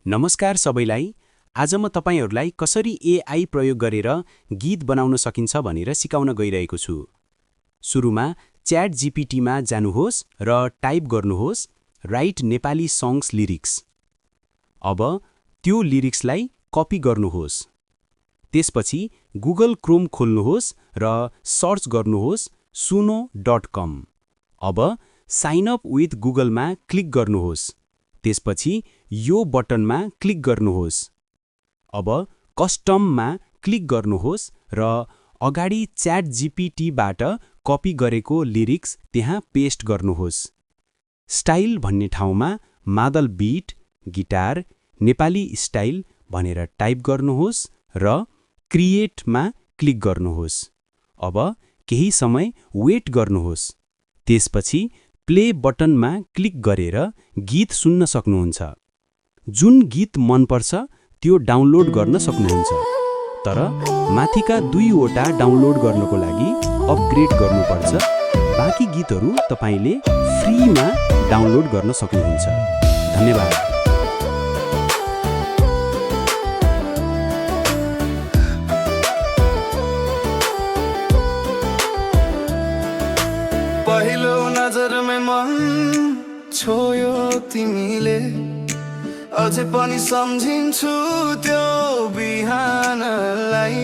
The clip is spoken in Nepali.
नमस्कार सबैलाई। आज म तपाईहरुलाई कसरी एआई प्रयोग गरेर गीत बनाउन सकिन्छ भनेर सिकाउन गइरहेको छु। सुरुमा च्याट जीपीटीमा जानुहोस् र टाइप गर्नुहोस् राइट नेपाली सङ्ग्स लिरिक्स। अब त्यो लिरिक्सलाई कपी गर्नुहोस्। त्यसपछि गुगल क्रोम खोल्नुहोस् र सर्च गर्नुहोस् suno.com। अब साइन अप विथ गुगलमा क्लिक गर्नुहोस्। त्यसपछि यो बटनमा क्लिक गर्नुहोस्। अब कस्टममा क्लिक गर्नुहोस् र अगाडि च्याट जीपीटीबाट कपी गरेको लिरिक्स त्यहाँ पेस्ट गर्नुहोस्। स्टाइल भन्ने ठाउँमा मादल बीट, गिटार, नेपाली स्टाइल भनेर टाइप गर्नुहोस् र क्रिएटमा क्लिक गर्नुहोस्। अब केही समय वेट गर्नुहोस्। त्यसपछि प्ले बटनमा क्लिक गरेर गीत सुन्न सक्नुहुन्छ। जुन गीत मन पर्छ त्यो डाउनलोड गर्न सक्नुहुन्छ। तर माथिका 2वटा डाउनलोड गर्नको लागि अपग्रेड गर्नुपर्छ। बाँकी गीतहरू तपाईले फ्रीमा डाउनलोड गर्न सक्नुहुन्छ। धन्यवाद। पहिलो नजरमै मन छोयो तिमीले, अझै पनि सम्झिन्छु त्यो बिहानलाई।